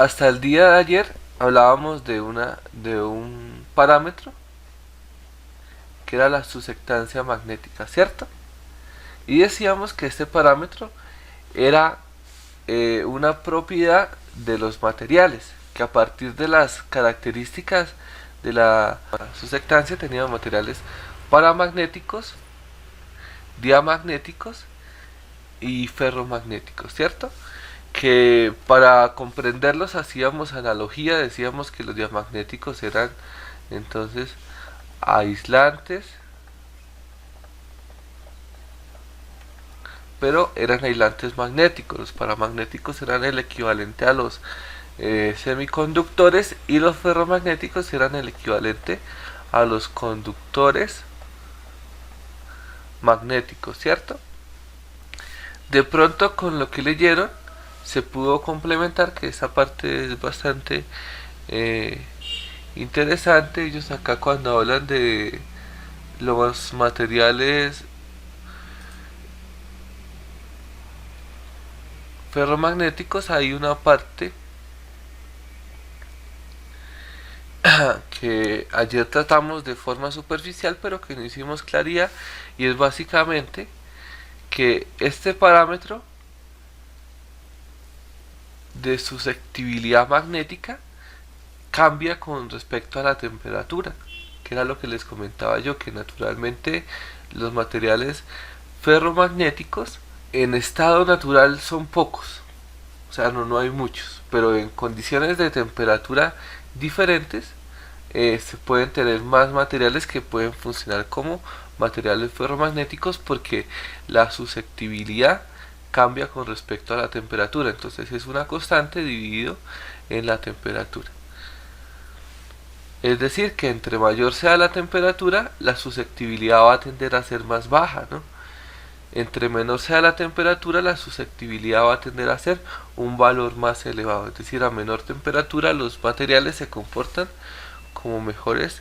hasta el día de ayer hablábamos de un parámetro que era la susectancia magnética, ¿cierto? Y decíamos que este parámetro era una propiedad de los materiales, que a partir de las características de la susectancia teníamos materiales paramagnéticos, diamagnéticos y ferromagnéticos, ¿cierto? Que para comprenderlos hacíamos analogía, decíamos que los diamagnéticos eran entonces aislantes, pero eran aislantes magnéticos. Los paramagnéticos eran el equivalente a los semiconductores y los ferromagnéticos eran el equivalente a los conductores magnéticos, ¿cierto? De pronto con lo que leyeron se pudo complementar, que esa parte es bastante eh, interesante. Ellos acá cuando hablan de los materiales ferromagnéticos hay una parte que ayer tratamos de forma superficial pero que no hicimos claridad, y es básicamente que este parámetro de susceptibilidad magnética cambia con respecto a la temperatura, que era lo que les comentaba yo, que naturalmente los materiales ferromagnéticos en estado natural son pocos, o sea, no hay muchos, pero en condiciones de temperatura diferentes se pueden tener más materiales que pueden funcionar como materiales ferromagnéticos, porque la susceptibilidad cambia con respecto a la temperatura, entonces es una constante dividido en la temperatura. Es decir, que entre mayor sea la temperatura, la susceptibilidad va a tender a ser más baja, ¿no? Entre menor sea la temperatura, la susceptibilidad va a tender a ser un valor más elevado. Es decir, a menor temperatura los materiales se comportan como mejores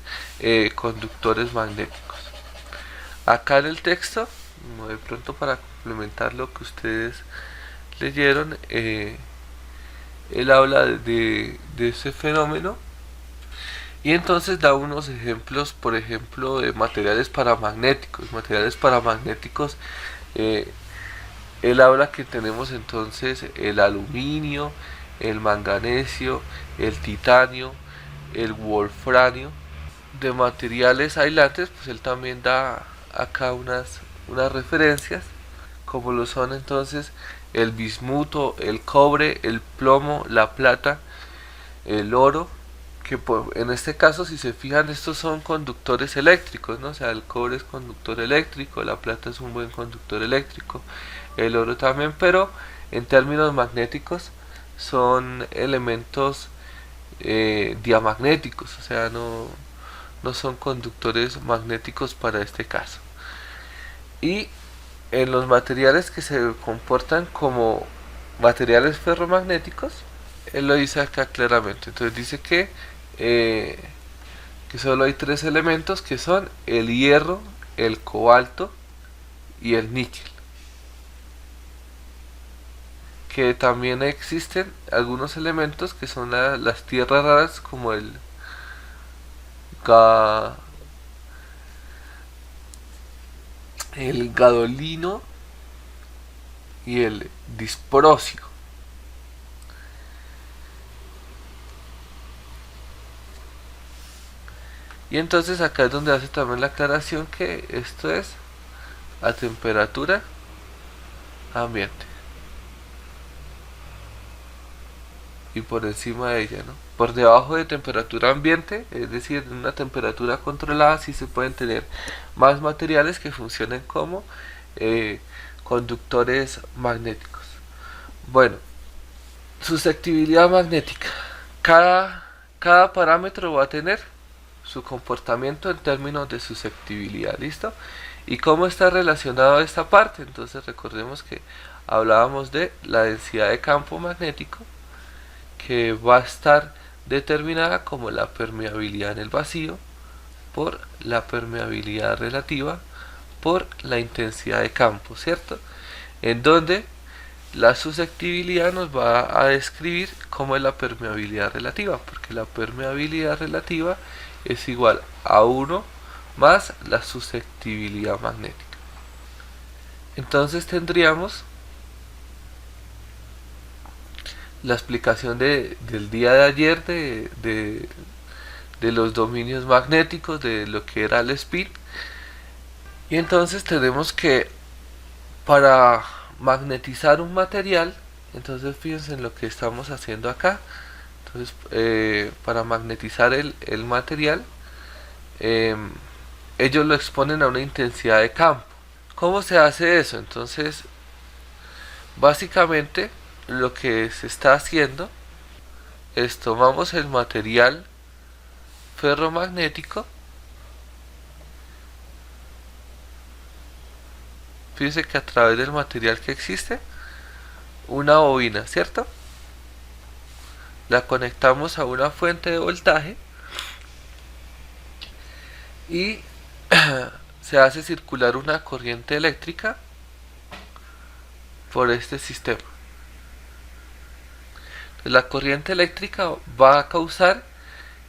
conductores magnéticos. Acá en el texto, de pronto para complementar lo que ustedes leyeron, él habla de ese fenómeno y entonces da unos ejemplos, por ejemplo, de materiales paramagnéticos. Materiales paramagnéticos, eh, él habla que tenemos entonces el aluminio, el manganesio, el titanio, el wolfranio. De materiales aislantes, pues él también da acá unas referencias, como lo son entonces el bismuto, el cobre, el plomo, la plata, el oro, que en este caso, si se fijan, estos son conductores eléctricos, ¿no? O sea, el cobre es conductor eléctrico, la plata es un buen conductor eléctrico, el oro también, pero en términos magnéticos son elementos diamagnéticos, o sea, no son conductores magnéticos para este caso. Y en los materiales que se comportan como materiales ferromagnéticos, él lo dice acá claramente. Entonces dice que solo hay tres elementos, que son el hierro, el cobalto y el níquel. Que también existen algunos elementos que son las tierras raras, como ga, el gadolino y el disprosio. Y entonces acá es donde hace también la aclaración que esto es a temperatura ambiente y por encima de ella, ¿no? Por debajo de temperatura ambiente, es decir, en una temperatura controlada, sí se pueden tener más materiales que funcionen como eh, conductores magnéticos. Bueno, susceptibilidad magnética. Cada parámetro va a tener su comportamiento en términos de susceptibilidad, ¿listo? ¿Y cómo está relacionado a esta parte? Entonces recordemos que hablábamos de la densidad de campo magnético, que va a estar determinada como la permeabilidad en el vacío por la permeabilidad relativa por la intensidad de campo, ¿cierto? En donde La susceptibilidad nos va a describir cómo es la permeabilidad relativa, porque la permeabilidad relativa es igual a 1 más la susceptibilidad magnética. Entonces tendríamos la explicación del día de ayer de los dominios magnéticos, de lo que era el spin. Y entonces tenemos que, para magnetizar un material, entonces fíjense en lo que estamos haciendo acá. Entonces para magnetizar el material, ellos lo exponen a una intensidad de campo. ¿Cómo se hace eso? Entonces básicamente lo que se está haciendo es tomamos el material ferromagnético. Fíjense que a través del material que existe una bobina, ¿cierto? La conectamos a una fuente de voltaje y se hace circular una corriente eléctrica por este sistema. La corriente eléctrica va a causar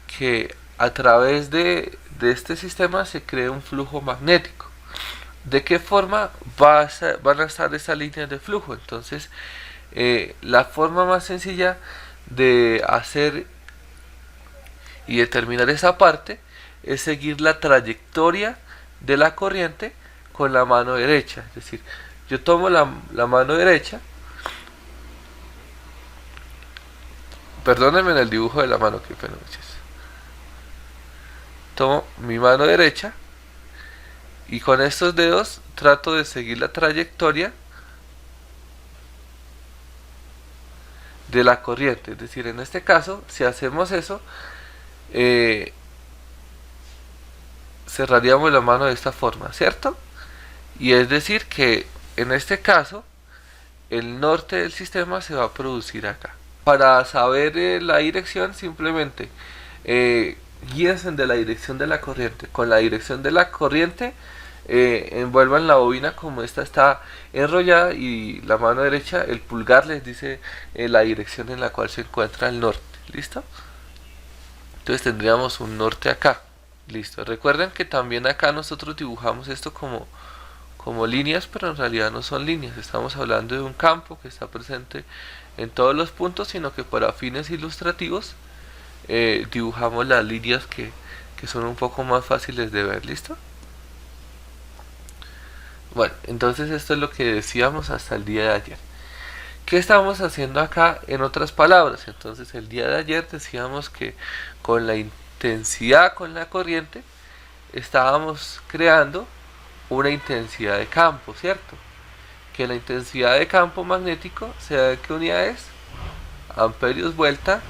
que a través de este sistema se cree un flujo magnético. ¿De qué forma van a estar esas líneas de flujo? Entonces, la forma más sencilla de hacer y determinar esa parte es seguir la trayectoria de la corriente con la mano derecha. Es decir, yo tomo la mano derecha, perdónenme en el dibujo de la mano, que pena, tomo mi mano derecha y con estos dedos trato de seguir la trayectoria de la corriente. Es decir, en este caso, si hacemos eso, cerraríamos la mano de esta forma, ¿cierto? Y es decir que en este caso el norte del sistema se va a producir acá. Para saber la dirección, simplemente guíense de la dirección de la corriente. Con la dirección de la corriente envuelvan la bobina como esta está enrollada y la mano derecha, el pulgar les dice la dirección en la cual se encuentra el norte. ¿Listo? Entonces tendríamos un norte acá. Listo. Recuerden que también acá nosotros dibujamos esto como líneas, pero en realidad no son líneas. Estamos hablando de un campo que está presente en todos los puntos, sino que para fines ilustrativos dibujamos las líneas que son un poco más fáciles de ver. ¿Listo? Bueno, entonces esto es lo que decíamos hasta el día de ayer. ¿Qué estamos haciendo acá en otras palabras? Entonces el día de ayer decíamos que con la intensidad con la corriente estábamos creando una intensidad de campo, ¿cierto? Que la intensidad de campo magnético se da de qué unidad es amperios vuelta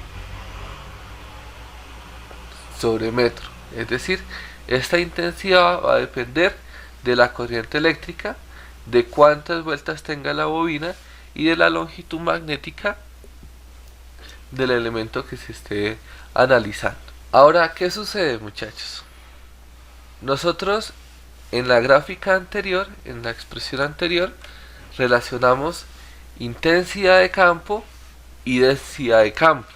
sobre metro. Es decir, esta intensidad va a depender de la corriente eléctrica, de cuántas vueltas tenga la bobina y de la longitud magnética del elemento que se esté analizando. Ahora, ¿qué sucede, muchachos? Nosotros en la gráfica anterior, en la expresión anterior, relacionamos intensidad de campo y densidad de campo.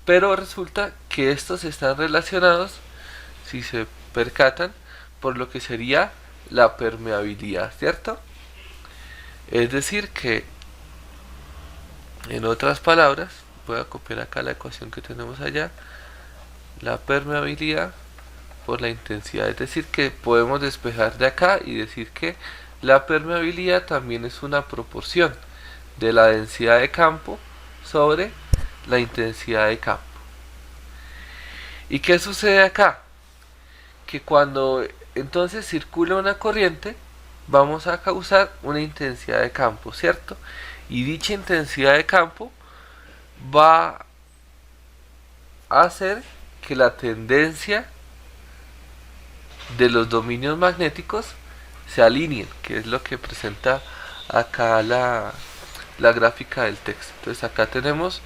Pero resulta que estos están relacionados, si se percatan, por lo que sería la permeabilidad, ¿cierto? Es decir que, en otras palabras, voy a copiar acá la ecuación que tenemos allá, la permeabilidad por la intensidad. Es decir que podemos despejar de acá y decir que la permeabilidad también es una proporción de la densidad de campo sobre la intensidad de campo. ¿Y qué sucede acá? Que cuando entonces circula una corriente, vamos a causar una intensidad de campo, ¿cierto? Y dicha intensidad de campo va a hacer que la tendencia de los dominios magnéticos se alineen, que es lo que presenta acá la gráfica del texto. Entonces acá tenemos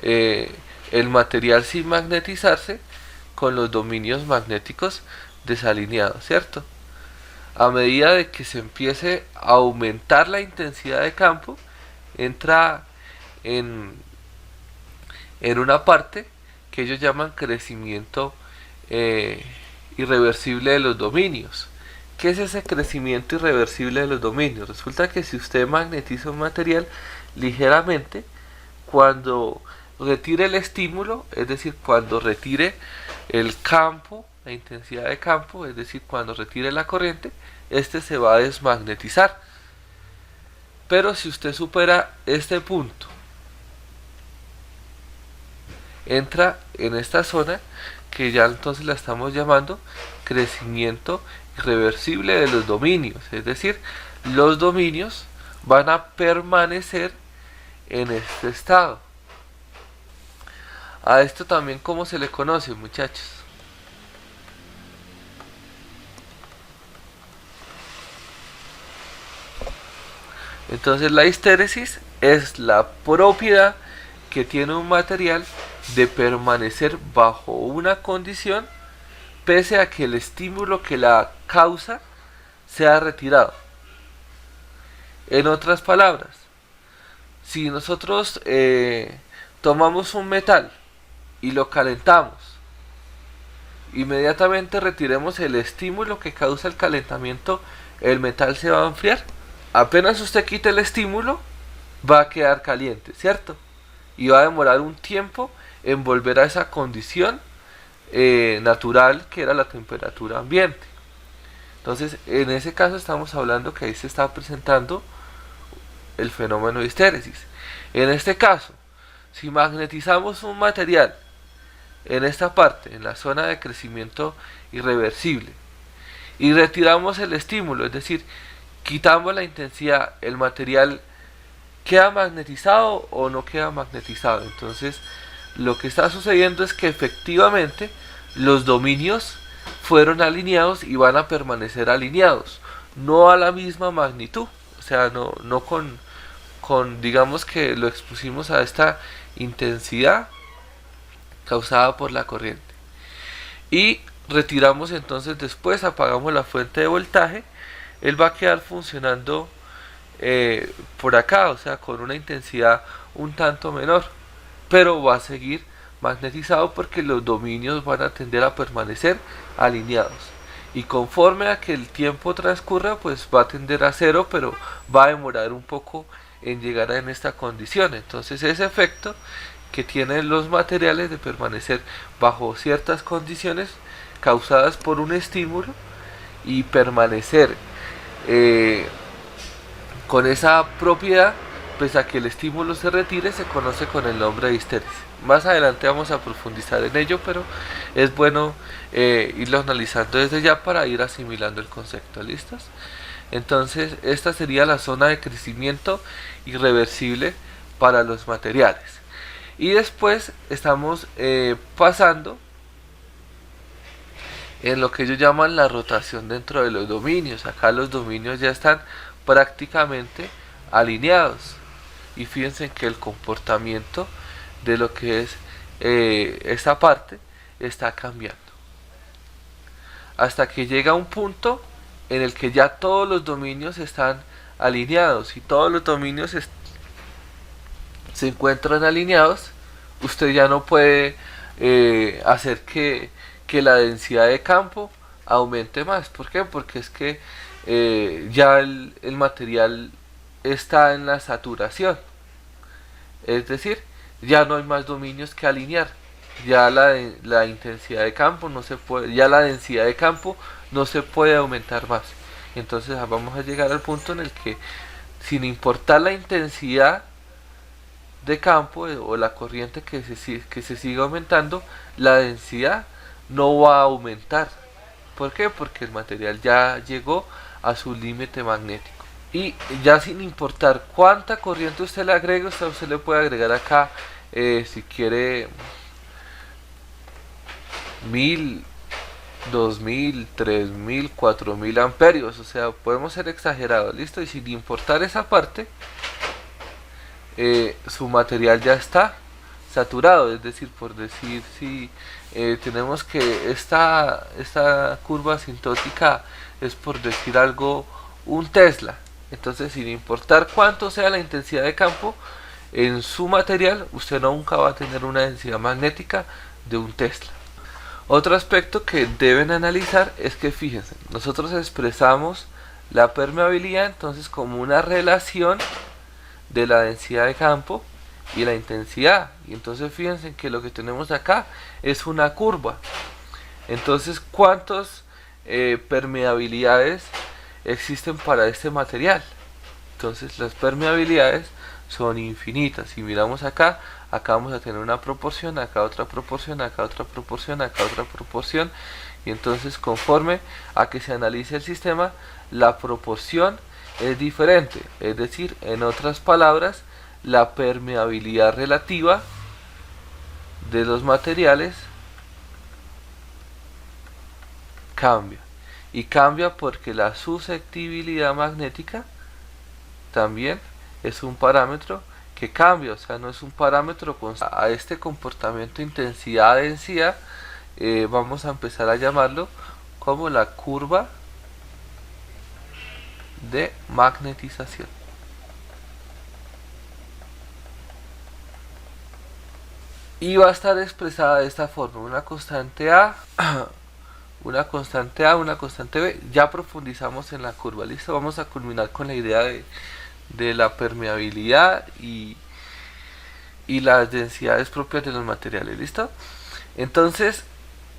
el material sin magnetizarse con los dominios magnéticos desalineados, ¿cierto? A medida de que se empiece a aumentar la intensidad de campo, entra en, en una parte que ellos llaman crecimiento irreversible de los dominios. ¿Qué es ese crecimiento irreversible de los dominios? Resulta que si usted magnetiza un material ligeramente, cuando retire el estímulo, es decir, cuando retire el campo, la intensidad de campo, es decir, cuando retire la corriente, este se va a desmagnetizar. Pero si usted supera este punto, entra en esta zona que ya entonces la estamos llamando crecimiento irreversible de los dominios, es decir, los dominios van a permanecer en este estado. A esto también, ¿cómo se le conoce, muchachos? Entonces la histéresis es la propiedad que tiene un material de permanecer bajo una condición pese a que el estímulo que la causa sea retirado. En otras palabras, si nosotros tomamos un metal y lo calentamos, inmediatamente retiremos el estímulo que causa el calentamiento, el metal se va a enfriar. Apenas usted quite el estímulo, va a quedar caliente, ¿cierto? Y va a demorar un tiempo en volver a esa condición natural que era la temperatura ambiente. Entonces, en ese caso estamos hablando que ahí se está presentando el fenómeno de histéresis. En este caso, si magnetizamos un material en esta parte, en la zona de crecimiento irreversible, y retiramos el estímulo, es decir, quitamos la intensidad, el material queda magnetizado o no queda magnetizado. Entonces, lo que está sucediendo es que efectivamente los dominios fueron alineados y van a permanecer alineados, no a la misma magnitud, o sea, no con digamos que lo expusimos a esta intensidad causada por la corriente. Y retiramos entonces después, apagamos la fuente de voltaje, él va a quedar funcionando por acá, o sea, con una intensidad un tanto menor, pero va a seguir magnetizado porque los dominios van a tender a permanecer alineados. Y conforme a que el tiempo transcurra, pues va a tender a cero, pero va a demorar un poco en llegar en esta condición. Entonces ese efecto que tienen los materiales de permanecer bajo ciertas condiciones causadas por un estímulo y permanecer con esa propiedad pese a que el estímulo se retire, se conoce con el nombre de histéresis. Más adelante vamos a profundizar en ello, pero es bueno irlo analizando desde ya para ir asimilando el concepto. ¿Listos? Entonces esta sería la zona de crecimiento irreversible para los materiales. Y después estamos pasando en lo que ellos llaman la rotación dentro de los dominios. Acá los dominios ya están prácticamente alineados. Y fíjense que el comportamiento de lo que es esta parte está cambiando. Hasta que llega un punto en el que ya todos los dominios están alineados. Y todos los dominios se encuentran alineados, usted ya no puede hacer que la densidad de campo aumente más. ¿Por qué? Porque es que ya el material está en la saturación, es decir, ya no hay más dominios que alinear, ya la intensidad de campo no se puede, ya la densidad de campo no se puede aumentar más. Entonces vamos a llegar al punto en el que, sin importar la intensidad de campo o la corriente que se siga aumentando, la densidad no va a aumentar. ¿Por qué? Porque el material ya llegó a su límite magnético. Y ya sin importar cuánta corriente usted le agregue, usted le puede agregar acá, si quiere, 1000, 2000, 3000, 4000 amperios. O sea, podemos ser exagerados, listo. Y sin importar esa parte, su material ya está saturado. Es decir, por decir, si tenemos que esta curva asintótica es, por decir algo, un Tesla. Entonces, sin importar cuánto sea la intensidad de campo en su material, usted nunca va a tener una densidad magnética de un Tesla. Otro aspecto que deben analizar es que, fíjense, nosotros expresamos la permeabilidad entonces como una relación de la densidad de campo y la intensidad. Y entonces fíjense que lo que tenemos acá es una curva. Entonces, ¿cuántas permeabilidades existen para este material? Entonces las permeabilidades son infinitas. Si miramos acá, acá vamos a tener una proporción, acá otra proporción, acá otra proporción, acá otra proporción. Y entonces, conforme a que se analice el sistema, la proporción es diferente. Es decir, en otras palabras, la permeabilidad relativa de los materiales cambia. Y cambia porque la susceptibilidad magnética también es un parámetro que cambia, o sea, no es un parámetro constante. A este comportamiento intensidad-densidad vamos a empezar a llamarlo como la curva de magnetización. Y va a estar expresada de esta forma: una constante A, una constante A, una constante B. Ya profundizamos en la curva, listo. Vamos a culminar con la idea de la permeabilidad y las densidades propias de los materiales, listo. Entonces,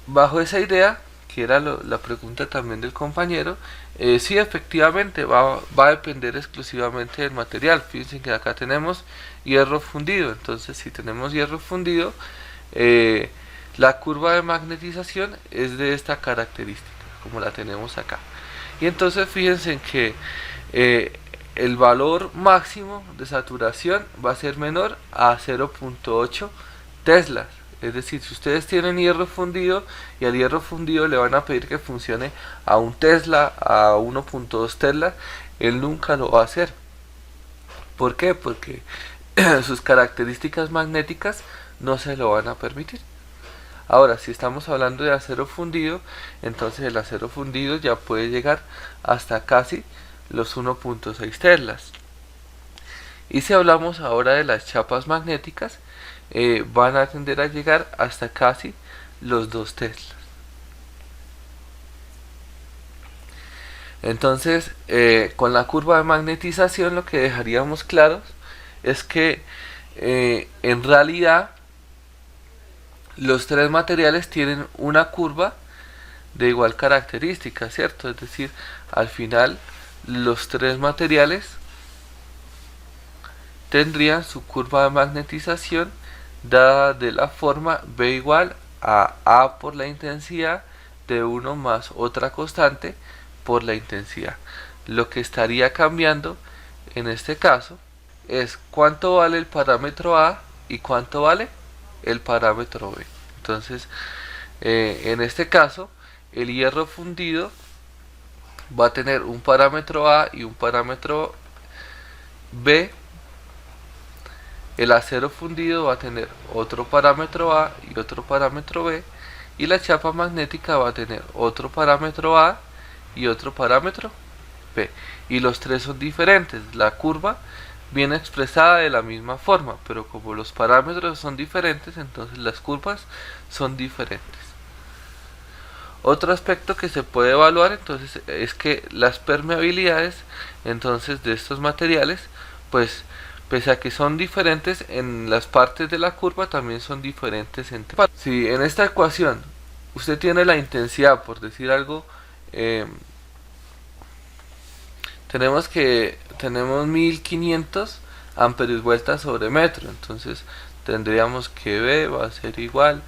bajo esa idea, que era la pregunta también del compañero, sí, efectivamente va a depender exclusivamente del material. Fíjense que acá tenemos hierro fundido. Entonces, si tenemos hierro fundido, la curva de magnetización es de esta característica, como la tenemos acá. Y entonces fíjense que el valor máximo de saturación va a ser menor a 0.8 teslas. Es decir, si ustedes tienen hierro fundido y al hierro fundido le van a pedir que funcione a 1 tesla, a 1.2 tesla, él nunca lo va a hacer. ¿Por qué? Porque sus características magnéticas no se lo van a permitir. Ahora, si estamos hablando de acero fundido, entonces el acero fundido ya puede llegar hasta casi los 1.6 teslas. Y si hablamos ahora de las chapas magnéticas, van a tender a llegar hasta casi los 2 teslas. Entonces, con la curva de magnetización lo que dejaríamos claros es que en realidad los tres materiales tienen una curva de igual característica, ¿cierto? Es decir, al final los tres materiales tendrían su curva de magnetización dada de la forma B igual a A por la intensidad de 1 más otra constante por la intensidad. Lo que estaría cambiando en este caso es cuánto vale el parámetro A y cuánto vale el parámetro B. Entonces, en este caso, el hierro fundido va a tener un parámetro A y un parámetro B. El acero fundido va a tener otro parámetro A y otro parámetro B. Y la chapa magnética va a tener otro parámetro A y otro parámetro B. Y los tres son diferentes. La curva viene expresada de la misma forma, pero como los parámetros son diferentes, entonces las curvas son diferentes. Otro aspecto que se puede evaluar entonces es que las permeabilidades entonces de estos materiales, pues pese a que son diferentes en las partes de la curva, también son diferentes entre partes. Si en esta ecuación usted tiene la intensidad, por decir algo, tenemos 1500 amperios vueltas sobre metro, entonces tendríamos que B va a ser igual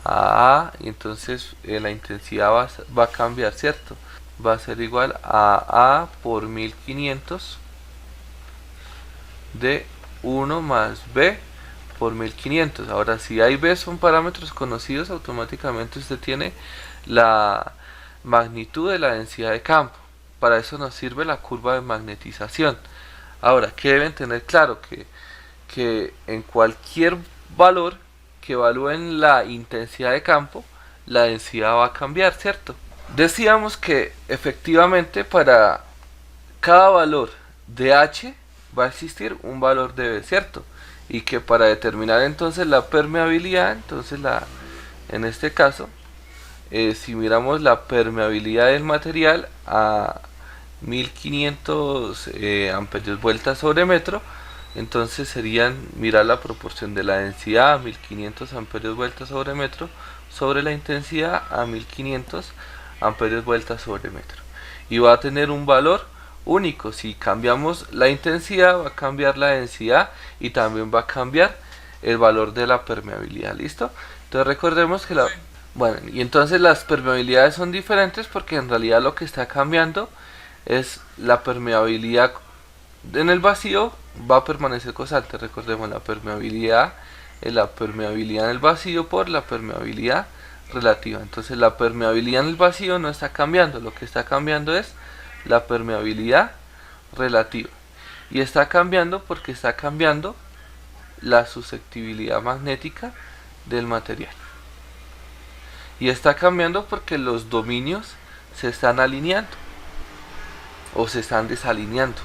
a A, y entonces la intensidad va a cambiar, ¿cierto? Va a ser igual a A por 1500 de 1 más B por 1500. Ahora, si A y B son parámetros conocidos, automáticamente usted tiene la magnitud de la densidad de campo. Para eso nos sirve la curva de magnetización. Ahora, ¿qué deben tener claro? Que en cualquier valor que evalúen la intensidad de campo, la densidad va a cambiar, ¿cierto? Decíamos que efectivamente para cada valor de H va a existir un valor de B, ¿cierto? Y que para determinar entonces la permeabilidad, entonces en este caso, si miramos la permeabilidad del material a 1500 amperios vueltas sobre metro, entonces serían mirar la proporción de la densidad a 1500 amperios vueltas sobre metro sobre la intensidad a 1500 amperios vueltas sobre metro, y va a tener un valor único. Si cambiamos la intensidad va a cambiar la densidad y también va a cambiar el valor de la permeabilidad. ¿Listo? Entonces recordemos que bueno, y entonces las permeabilidades son diferentes porque en realidad lo que está cambiando es la permeabilidad en el vacío, va a permanecer constante. Recordemos la permeabilidad en el vacío por la permeabilidad relativa. Entonces la permeabilidad en el vacío no está cambiando, lo que está cambiando es la permeabilidad relativa, y está cambiando porque está cambiando la susceptibilidad magnética del material, y está cambiando porque los dominios se están alineando o se están desalineando,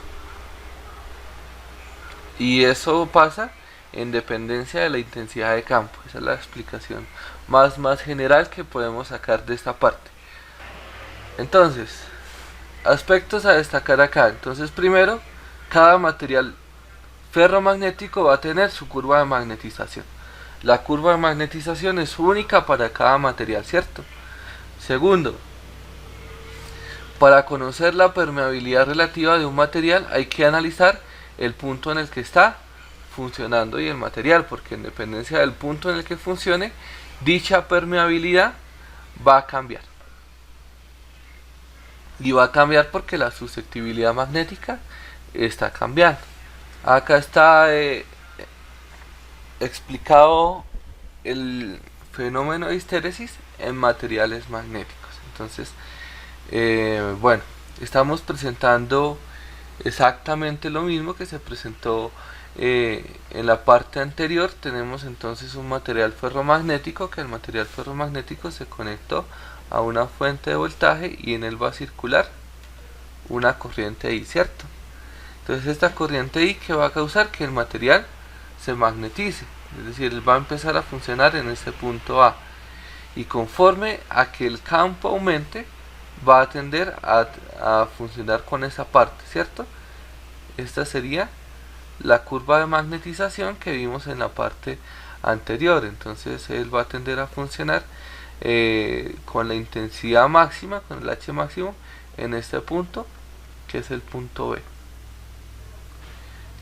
y eso pasa en dependencia de la intensidad de campo. Esa es la explicación más general que podemos sacar de esta parte. Entonces, aspectos a destacar acá. Entonces, primero, cada material ferromagnético va a tener su curva de magnetización. La curva de magnetización es única para cada material, ¿cierto? Segundo, para conocer la permeabilidad relativa de un material hay que analizar el punto en el que está funcionando y el material, porque en dependencia del punto en el que funcione, dicha permeabilidad va a cambiar. Y va a cambiar porque la susceptibilidad magnética está cambiando. Acá está explicado el fenómeno de histéresis en materiales magnéticos. Entonces, bueno, estamos presentando exactamente lo mismo que se presentó en la parte anterior. Tenemos entonces un material ferromagnético, que el material ferromagnético se conectó a una fuente de voltaje y en él va a circular una corriente I, ¿cierto? Entonces esta corriente I que va a causar que el material se magnetice, es decir, él va a empezar a funcionar en este punto A, y conforme a que el campo aumente va a tender a funcionar con esa parte, ¿cierto? Esta sería la curva de magnetización que vimos en la parte anterior. Entonces él va a tender a funcionar con la intensidad máxima, con el H máximo en este punto, que es el punto B.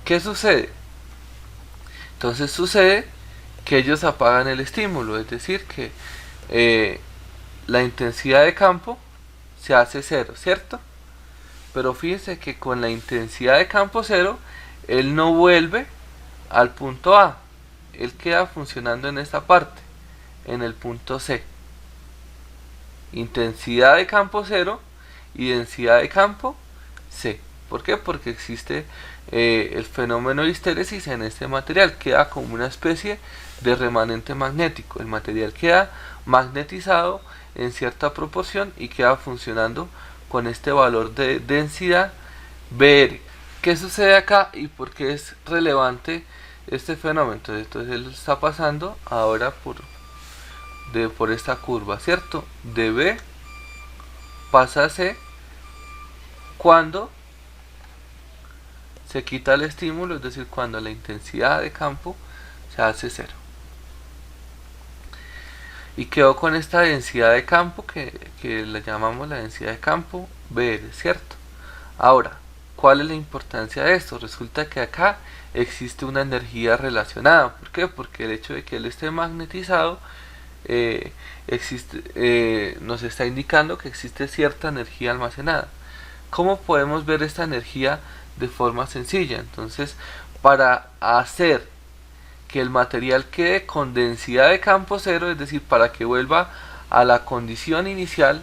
¿Qué sucede? Entonces sucede que ellos apagan el estímulo, es decir, que la intensidad de campo se hace cero, ¿cierto? Pero fíjense que con la intensidad de campo cero, él no vuelve al punto A, él queda funcionando en esta parte, en el punto C. Intensidad de campo cero y densidad de campo C. ¿Por qué? Porque existe el fenómeno de histéresis en este material, queda como una especie de remanente magnético. El material queda magnetizado en cierta proporción y queda funcionando con este valor de densidad BR. ¿Qué sucede acá y por qué es relevante este fenómeno? Entonces él está pasando ahora por esta curva, ¿cierto? De B pasa a C cuando se quita el estímulo, es decir, cuando la intensidad de campo se hace cero. Y quedó con esta densidad de campo que le llamamos la densidad de campo BR, ¿cierto? Ahora, ¿cuál es la importancia de esto? Resulta que acá existe una energía relacionada. ¿Por qué? Porque el hecho de que él esté magnetizado nos está indicando que existe cierta energía almacenada. ¿Cómo podemos ver esta energía de forma sencilla? Entonces, para hacer que el material quede con densidad de campo cero, es decir, para que vuelva a la condición inicial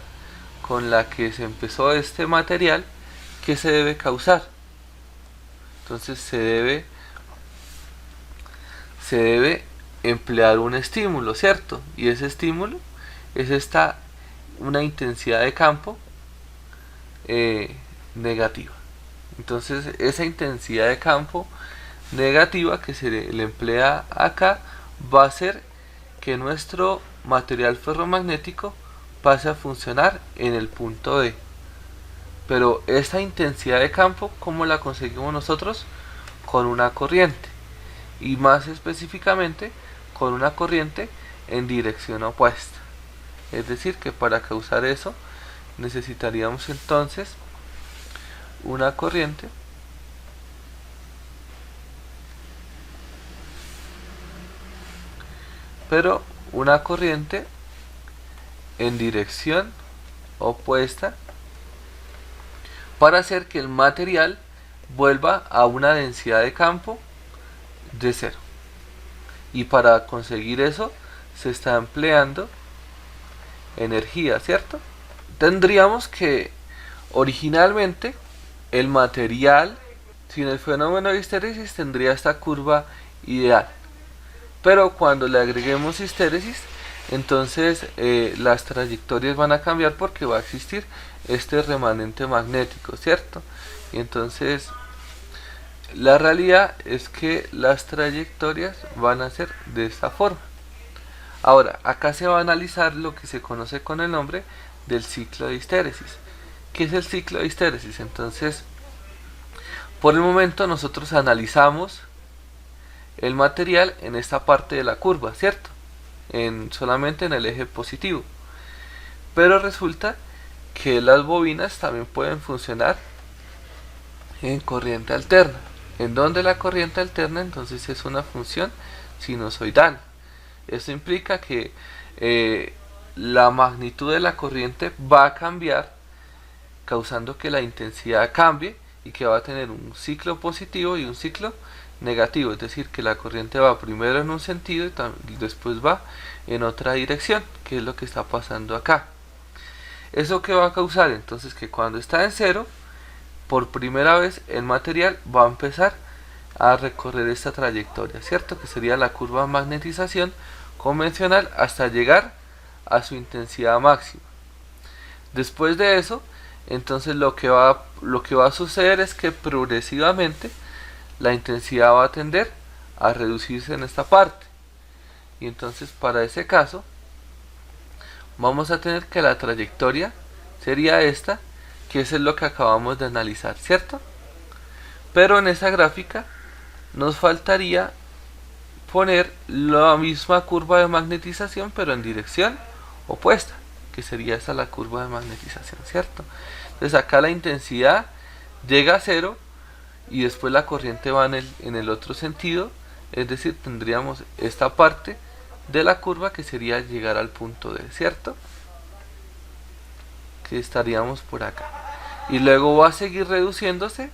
con la que se empezó este material, ¿qué se debe causar? Entonces se debe emplear un estímulo, ¿cierto? Y ese estímulo es una intensidad de campo negativa. Entonces esa intensidad de campo negativa que se le emplea acá va a hacer que nuestro material ferromagnético pase a funcionar en el punto D. Pero esta intensidad de campo, ¿cómo la conseguimos nosotros? Con una corriente, y más específicamente con una corriente en dirección opuesta. Es decir, que para causar eso necesitaríamos entonces una corriente pero una corriente en dirección opuesta para hacer que el material vuelva a una densidad de campo de cero. Y para conseguir eso se está empleando energía, ¿cierto? Tendríamos que originalmente el material sin el fenómeno de histéresis tendría esta curva ideal, pero cuando le agreguemos histéresis entonces las trayectorias van a cambiar porque va a existir este remanente magnético, ¿cierto? Y entonces la realidad es que las trayectorias van a ser de esta forma. Ahora, acá se va a analizar lo que se conoce con el nombre del ciclo de histéresis. ¿Qué es el ciclo de histéresis? Entonces, por el momento nosotros analizamos el material en esta parte de la curva, ¿cierto? Solamente en el eje positivo. Pero resulta que las bobinas también pueden funcionar en corriente alterna, en donde la corriente alterna entonces es una función sinusoidal. Esto implica que la magnitud de la corriente va a cambiar, causando que la intensidad cambie y que va a tener un ciclo positivo y un ciclo negativo, es decir, que la corriente va primero en un sentido y después va en otra dirección, que es lo que está pasando acá. ¿Eso qué va a causar? Entonces que cuando está en cero, por primera vez el material va a empezar a recorrer esta trayectoria, ¿cierto? Que sería la curva de magnetización convencional hasta llegar a su intensidad máxima. Después de eso, entonces lo que va a suceder es que progresivamente la intensidad va a tender a reducirse en esta parte. Y entonces para ese caso vamos a tener que la trayectoria sería esta, que es lo que acabamos de analizar, ¿cierto? Pero en esa gráfica nos faltaría poner la misma curva de magnetización pero en dirección opuesta, que sería esta la curva de magnetización, ¿cierto? Entonces acá la intensidad llega a cero y después la corriente va en el otro sentido, es decir, tendríamos esta parte de la curva que sería llegar al punto D, ¿cierto? Que estaríamos por acá. Y luego va a seguir reduciéndose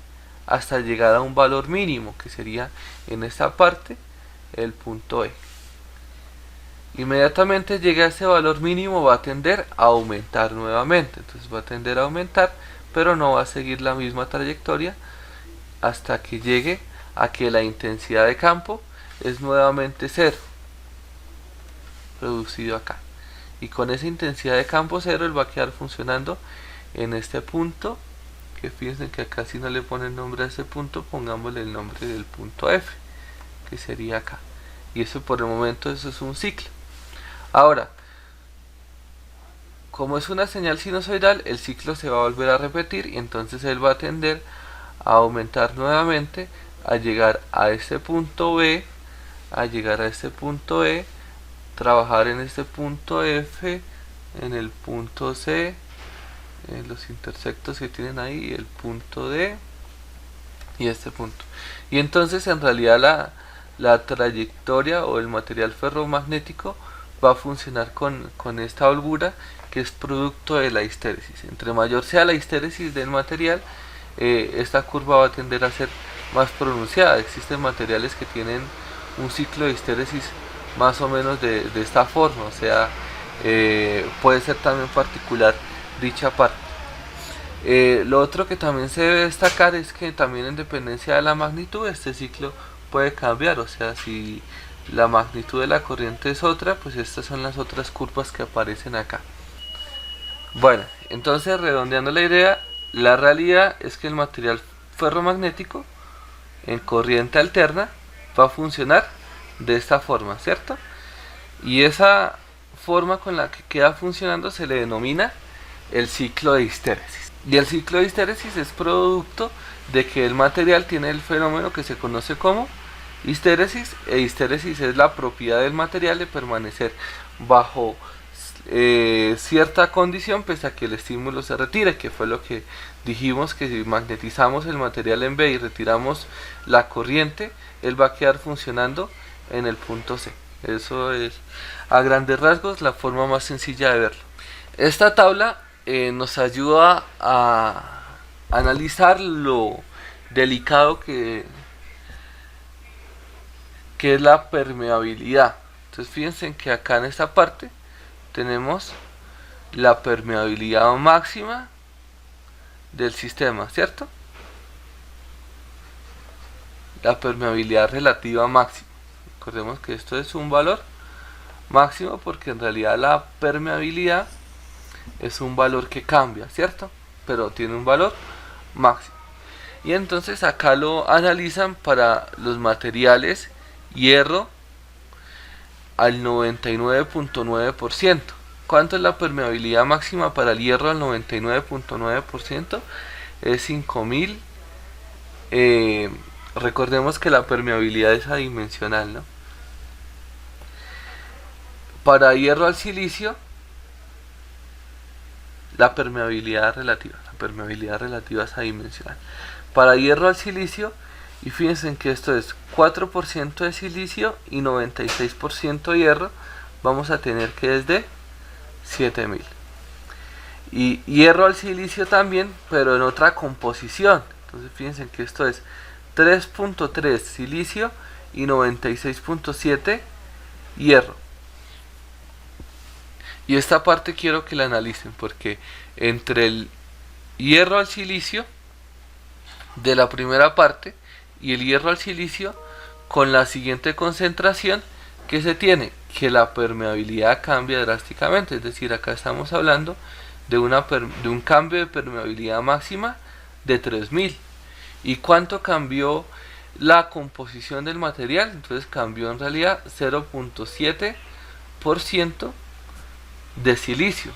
hasta llegar a un valor mínimo, que sería en esta parte el punto E. Inmediatamente llegue a ese valor mínimo va a tender a aumentar nuevamente, entonces va a tender a aumentar, pero no va a seguir la misma trayectoria hasta que llegue a que la intensidad de campo es nuevamente cero, reducido acá. Y con esa intensidad de campo cero él va a quedar funcionando en este punto, que fíjense que acá si no le ponen nombre a ese punto, pongámosle el nombre del punto F, que sería acá. Y eso por el momento eso es un ciclo. Ahora, como es una señal sinusoidal, el ciclo se va a volver a repetir y entonces él va a tender a aumentar nuevamente, a llegar a este punto B, a llegar a este punto E, trabajar en este punto F, en el punto C, en los intersectos que tienen ahí, el punto D y este punto. Y entonces en realidad la trayectoria o el material ferromagnético va a funcionar con esta holgura que es producto de la histéresis. Entre mayor sea la histéresis del material, esta curva va a tender a ser más pronunciada. Existen materiales que tienen un ciclo de histéresis más o menos de esta forma, o sea, puede ser también particular dicha parte. Lo otro que también se debe destacar es que también en dependencia de la magnitud este ciclo puede cambiar, o sea, si la magnitud de la corriente es otra, pues estas son las otras curvas que aparecen acá. Bueno, entonces redondeando la idea, la realidad es que el material ferromagnético en corriente alterna va a funcionar de esta forma, ¿cierto? Y esa forma con la que queda funcionando se le denomina el ciclo de histéresis. Y el ciclo de histéresis es producto de que el material tiene el fenómeno que se conoce como histéresis, e histéresis es la propiedad del material de permanecer bajo cierta condición pese a que el estímulo se retire, que fue lo que dijimos, que si magnetizamos el material en B y retiramos la corriente, él va a quedar funcionando en el punto C. Eso es a grandes rasgos la forma más sencilla de verlo. Esta tabla nos ayuda a analizar lo delicado que es la permeabilidad. Entonces fíjense que acá en esta parte tenemos la permeabilidad máxima del sistema, ¿cierto? La permeabilidad relativa máxima. Recordemos que esto es un valor máximo porque en realidad la permeabilidad es un valor que cambia, ¿cierto? Pero tiene un valor máximo. Y entonces acá lo analizan para los materiales hierro al 99.9%. ¿Cuánto es la permeabilidad máxima para el hierro al 99.9%? Es 5000. Recordemos que la permeabilidad es adimensional, ¿no? Para hierro al silicio, la permeabilidad relativa es adimensional. Para hierro al silicio, y fíjense que esto es 4% de silicio y 96% hierro, vamos a tener que es de 7000. Y hierro al silicio también, pero en otra composición. Entonces fíjense que esto es 3.3 silicio y 96.7 hierro. Y esta parte quiero que la analicen porque entre el hierro al silicio de la primera parte y el hierro al silicio con la siguiente concentración que se tiene, que la permeabilidad cambia drásticamente. Es decir, acá estamos hablando de un cambio de permeabilidad máxima de 3000. ¿Y cuánto cambió la composición del material? Entonces cambió en realidad 0.7% de silicio.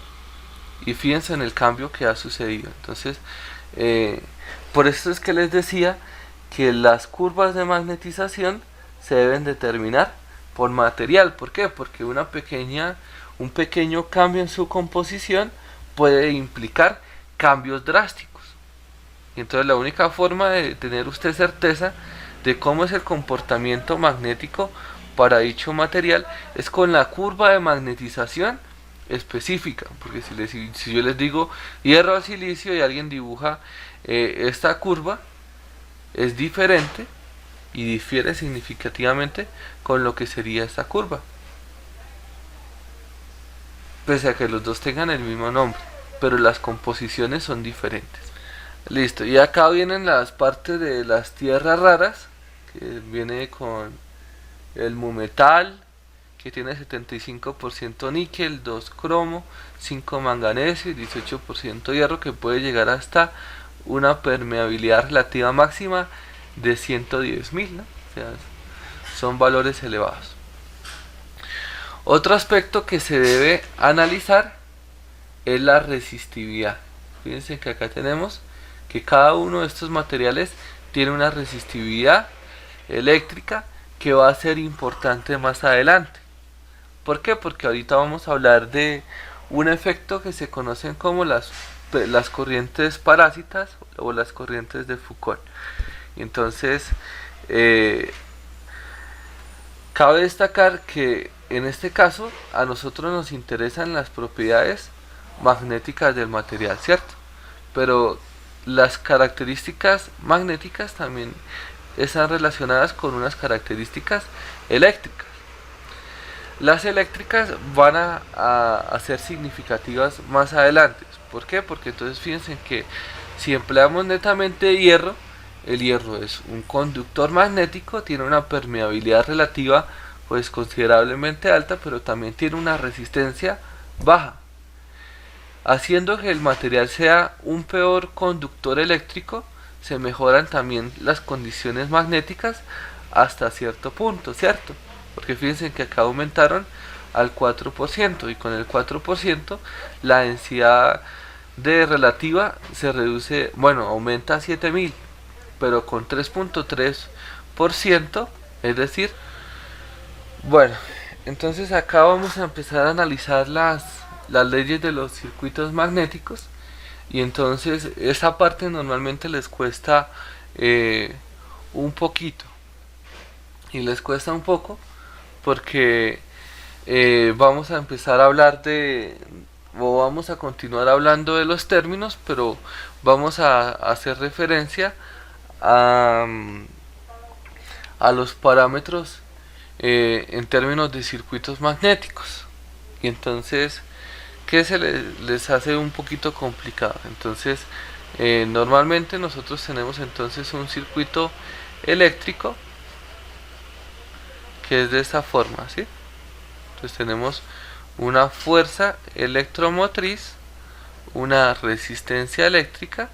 Y fíjense en el cambio que ha sucedido. Entonces, por eso es que les decía que las curvas de magnetización se deben determinar por material. ¿Por qué? Porque un pequeño cambio en su composición puede implicar cambios drásticos. Y entonces la única forma de tener usted certeza de cómo es el comportamiento magnético para dicho material es con la curva de magnetización específica. Porque si yo les digo hierro al silicio y alguien dibuja esta curva, es diferente y difiere significativamente con lo que sería esta curva, pese a que los dos tengan el mismo nombre, pero las composiciones son diferentes. Listo, y acá vienen las partes de las tierras raras, que viene con el mumetal, que tiene 75% níquel, 2 cromo, 5 manganesio y 18% hierro, que puede llegar hasta una permeabilidad relativa máxima de 110.000, ¿no? O sea, son valores elevados. Otro aspecto que se debe analizar es la resistividad. Fíjense que acá tenemos que cada uno de estos materiales tiene una resistividad eléctrica que va a ser importante más adelante. ¿Por qué? Porque ahorita vamos a hablar de un efecto que se conocen como las corrientes parásitas o las corrientes de Foucault. Entonces, cabe destacar que en este caso a nosotros nos interesan las propiedades magnéticas del material, ¿cierto? Pero las características magnéticas también están relacionadas con unas características eléctricas. Las eléctricas van a ser significativas más adelante. ¿Por qué? Porque entonces fíjense que si empleamos netamente hierro, el hierro es un conductor magnético, tiene una permeabilidad relativa pues considerablemente alta, pero también tiene una resistencia baja, haciendo que el material sea un peor conductor eléctrico se mejoran también las condiciones magnéticas hasta cierto punto, ¿cierto? Porque fíjense que acá aumentaron al 4% y con el 4% la densidad de relativa se reduce, bueno, aumenta a 7000, pero con 3.3%, es decir, bueno, entonces acá vamos a empezar a analizar las leyes de los circuitos magnéticos. Y entonces esa parte normalmente les cuesta un poquito. Y les cuesta un poco porque vamos a empezar a hablar o vamos a continuar hablando de los términos, pero vamos a hacer referencia a, a los parámetros en términos de circuitos magnéticos. Y entonces, ¿qué les hace un poquito complicado? Entonces, normalmente nosotros tenemos entonces un circuito eléctrico que es de esta forma, ¿sí? Entonces tenemos una fuerza electromotriz, una resistencia eléctrica,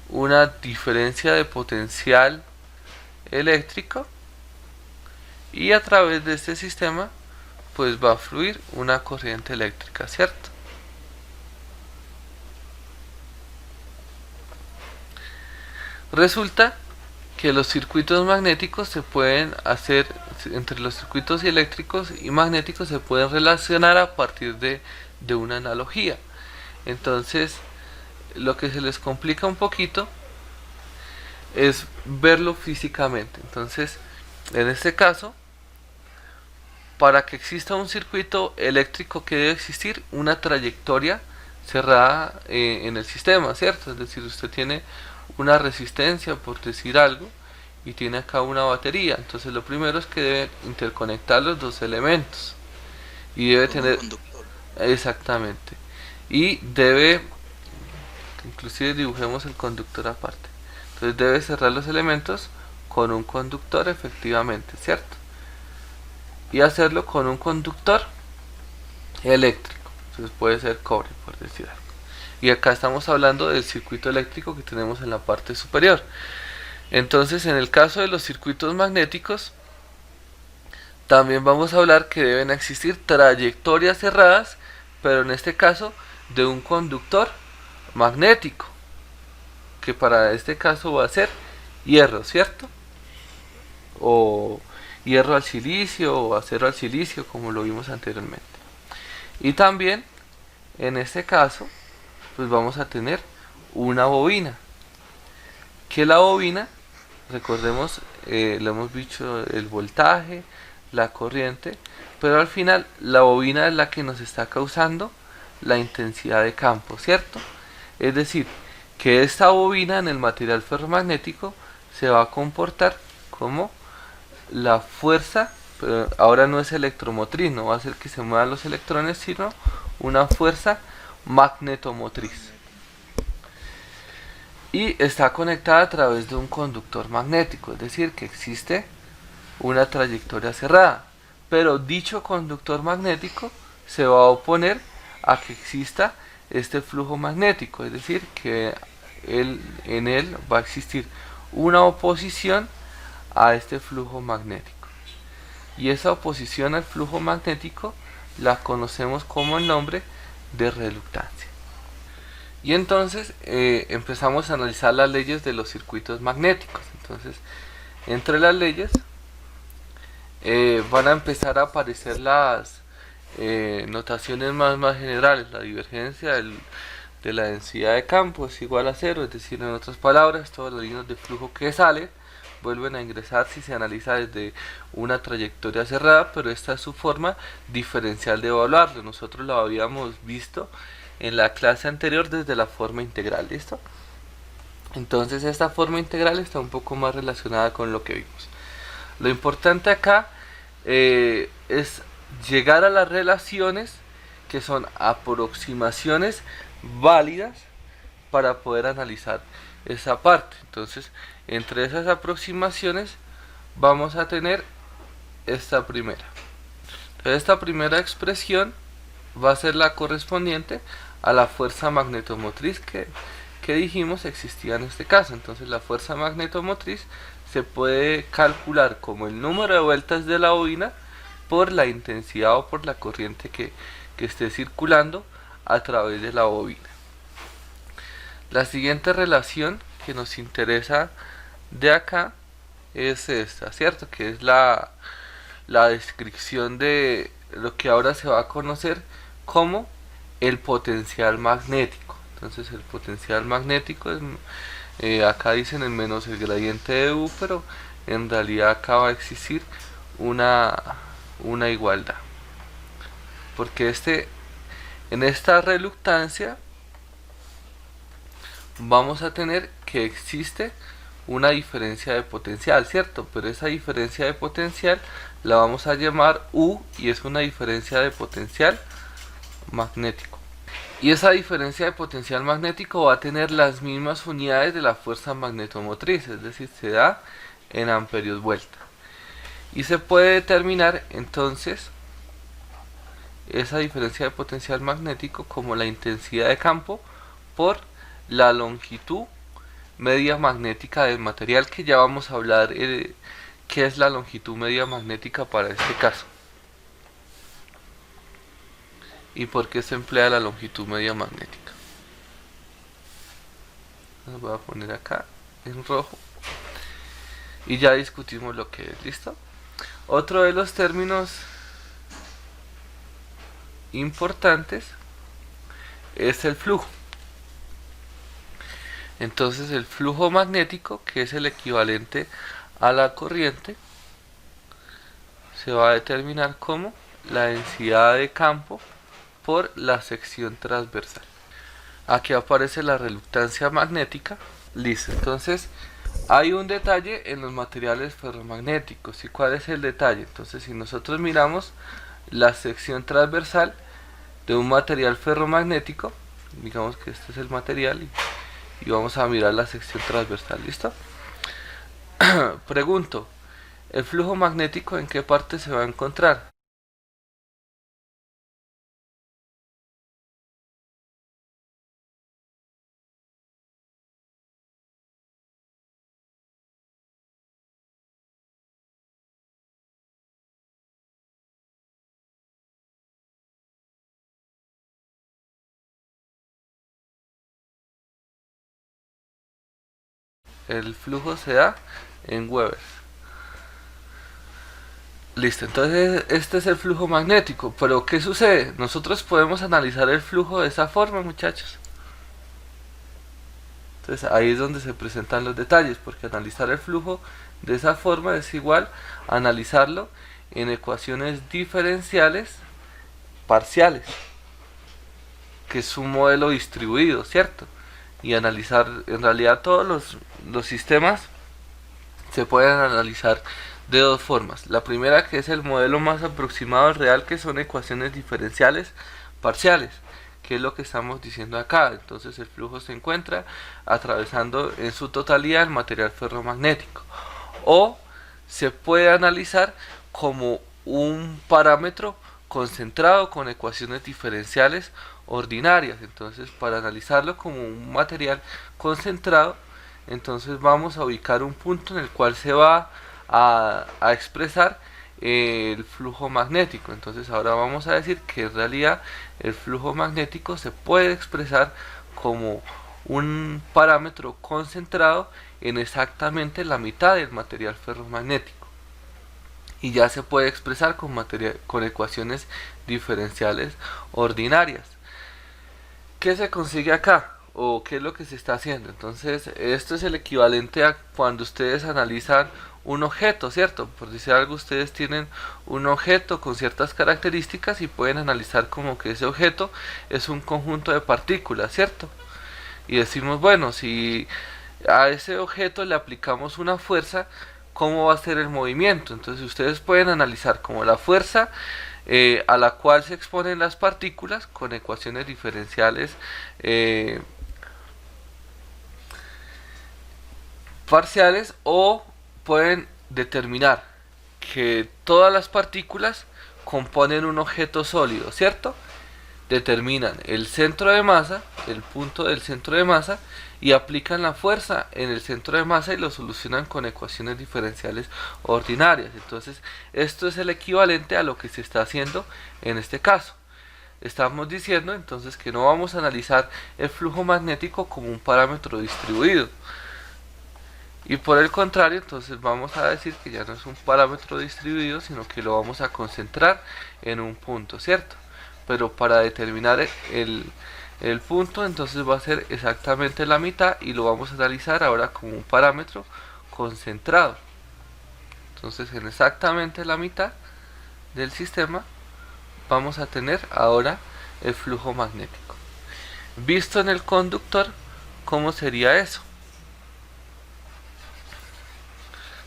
una diferencia de potencial eléctrico, y a través de este sistema pues va a fluir una corriente eléctrica, ¿cierto? Resulta que los circuitos magnéticos se pueden hacer, entre los circuitos eléctricos y magnéticos se pueden relacionar a partir de una analogía. Entonces, lo que se les complica un poquito es verlo físicamente. Entonces, en este caso, para que exista un circuito eléctrico, que debe existir una trayectoria cerrada en el sistema, ¿cierto? Es decir, usted tiene una resistencia, por decir algo, y tiene acá una batería. Entonces lo primero es que debe interconectar los dos elementos y debe tener exactamente, y debe, inclusive dibujemos el conductor aparte. Entonces debe cerrar los elementos con un conductor, efectivamente, ¿cierto? Y hacerlo con un conductor eléctrico. Entonces puede ser cobre, por decir algo. Y acá estamos hablando del circuito eléctrico que tenemos en la parte superior. Entonces, en el caso de los circuitos magnéticos, también vamos a hablar que deben existir trayectorias cerradas, pero en este caso de un conductor magnético, que para este caso va a ser hierro, ¿cierto? O hierro al silicio o acero al silicio, como lo vimos anteriormente. Y también en este caso pues vamos a tener una bobina, que la bobina, recordemos, lo hemos dicho, el voltaje, la corriente, pero al final la bobina es la que nos está causando la intensidad de campo, ¿cierto? Es decir, que esta bobina en el material ferromagnético se va a comportar como la fuerza, pero ahora no es electromotriz, no va a ser que se muevan los electrones, sino una fuerza magnetomotriz. Y está conectada a través de un conductor magnético, es decir, que existe una trayectoria cerrada. Pero dicho conductor magnético se va a oponer a que exista este flujo magnético, es decir, que en él va a existir una oposición a este flujo magnético. Y esa oposición al flujo magnético la conocemos como el nombre de reluctancia. Y entonces empezamos a analizar las leyes de los circuitos magnéticos. Entonces, entre las leyes van a empezar a aparecer las notaciones más generales. La divergencia de la densidad de campo es igual a cero, es decir, en otras palabras, todas las líneas de flujo que salen vuelven a ingresar si se analiza desde una trayectoria cerrada, pero esta es su forma diferencial de evaluarlo. Nosotros lo habíamos visto en la clase anterior desde la forma integral, ¿listo? Entonces esta forma integral está un poco más relacionada con lo que vimos. Lo importante acá es llegar a las relaciones que son aproximaciones válidas para poder analizar esa parte. Entonces, entre esas aproximaciones vamos a tener esta primera. Entonces, esta primera expresión va a ser la correspondiente a la fuerza magnetomotriz que dijimos existía en este caso. Entonces la fuerza magnetomotriz se puede calcular como el número de vueltas de la bobina por la intensidad o por la corriente que esté circulando a través de la bobina. La siguiente relación que nos interesa de acá es esta, ¿cierto? Que es la descripción de lo que ahora se va a conocer como el potencial magnético. Entonces el potencial magnético es, acá dicen en menos el gradiente de U, pero en realidad acá va a existir una igualdad, porque en esta reluctancia vamos a tener que existe una diferencia de potencial, ¿cierto? Pero esa diferencia de potencial la vamos a llamar U y es una diferencia de potencial magnético. Y esa diferencia de potencial magnético va a tener las mismas unidades de la fuerza magnetomotriz, es decir, se da en amperios vuelta. Y se puede determinar entonces esa diferencia de potencial magnético como la intensidad de campo por la longitud media magnética del material, que ya vamos a hablar qué es la longitud media magnética para este caso y por qué se emplea la longitud media magnética. Los voy a poner acá en rojo y ya discutimos lo que es. ¿Listo? Otro de los términos importantes es el flujo. Entonces el flujo magnético, que es el equivalente a la corriente, se va a determinar como la densidad de campo por la sección transversal. Aquí aparece la reluctancia magnética. Listo, entonces hay un detalle en los materiales ferromagnéticos. ¿Y cuál es el detalle? Entonces, si nosotros miramos la sección transversal de un material ferromagnético, digamos que este es el material y vamos a mirar la sección transversal. ¿Listo? Pregunto, ¿el flujo magnético en qué parte se va a encontrar? El flujo se da en Weber. Listo, entonces este es el flujo magnético. Pero ¿qué sucede? Nosotros podemos analizar el flujo de esa forma, muchachos. Entonces ahí es donde se presentan los detalles, porque analizar el flujo de esa forma es igual a analizarlo en ecuaciones diferenciales parciales, que es un modelo distribuido, ¿cierto? Y analizar, en realidad todos los sistemas se pueden analizar de dos formas. La primera, que es el modelo más aproximado al real, que son ecuaciones diferenciales parciales, que es lo que estamos diciendo acá. Entonces el flujo se encuentra atravesando en su totalidad el material ferromagnético. O se puede analizar como un parámetro concentrado con ecuaciones diferenciales ordinarias. Entonces, para analizarlo como un material concentrado, entonces vamos a ubicar un punto en el cual se va a expresar el flujo magnético. Entonces ahora vamos a decir que en realidad el flujo magnético se puede expresar como un parámetro concentrado en exactamente la mitad del material ferromagnético, y ya se puede expresar con ecuaciones diferenciales ordinarias. ¿Qué se consigue acá? ¿O qué es lo que se está haciendo? Entonces, esto es el equivalente a cuando ustedes analizan un objeto, ¿cierto? Por decir algo, ustedes tienen un objeto con ciertas características y pueden analizar como que ese objeto es un conjunto de partículas, ¿cierto? Y decimos, bueno, si a ese objeto le aplicamos una fuerza, ¿cómo va a ser el movimiento? Entonces ustedes pueden analizar como la fuerza a la cual se exponen las partículas con ecuaciones diferenciales parciales, o pueden determinar que todas las partículas componen un objeto sólido, ¿cierto? Determinan el centro de masa, el punto del centro de masa, y aplican la fuerza en el centro de masa y lo solucionan con ecuaciones diferenciales ordinarias. Entonces esto es el equivalente a lo que se está haciendo en este caso. Estamos diciendo entonces que no vamos a analizar el flujo magnético como un parámetro distribuido, y por el contrario entonces vamos a decir que ya no es un parámetro distribuido, sino que lo vamos a concentrar en un punto, ¿cierto? Pero para determinar el punto entonces va a ser exactamente la mitad, y lo vamos a analizar ahora como un parámetro concentrado. Entonces en exactamente la mitad del sistema vamos a tener ahora el flujo magnético. Visto en el conductor, ¿cómo sería eso?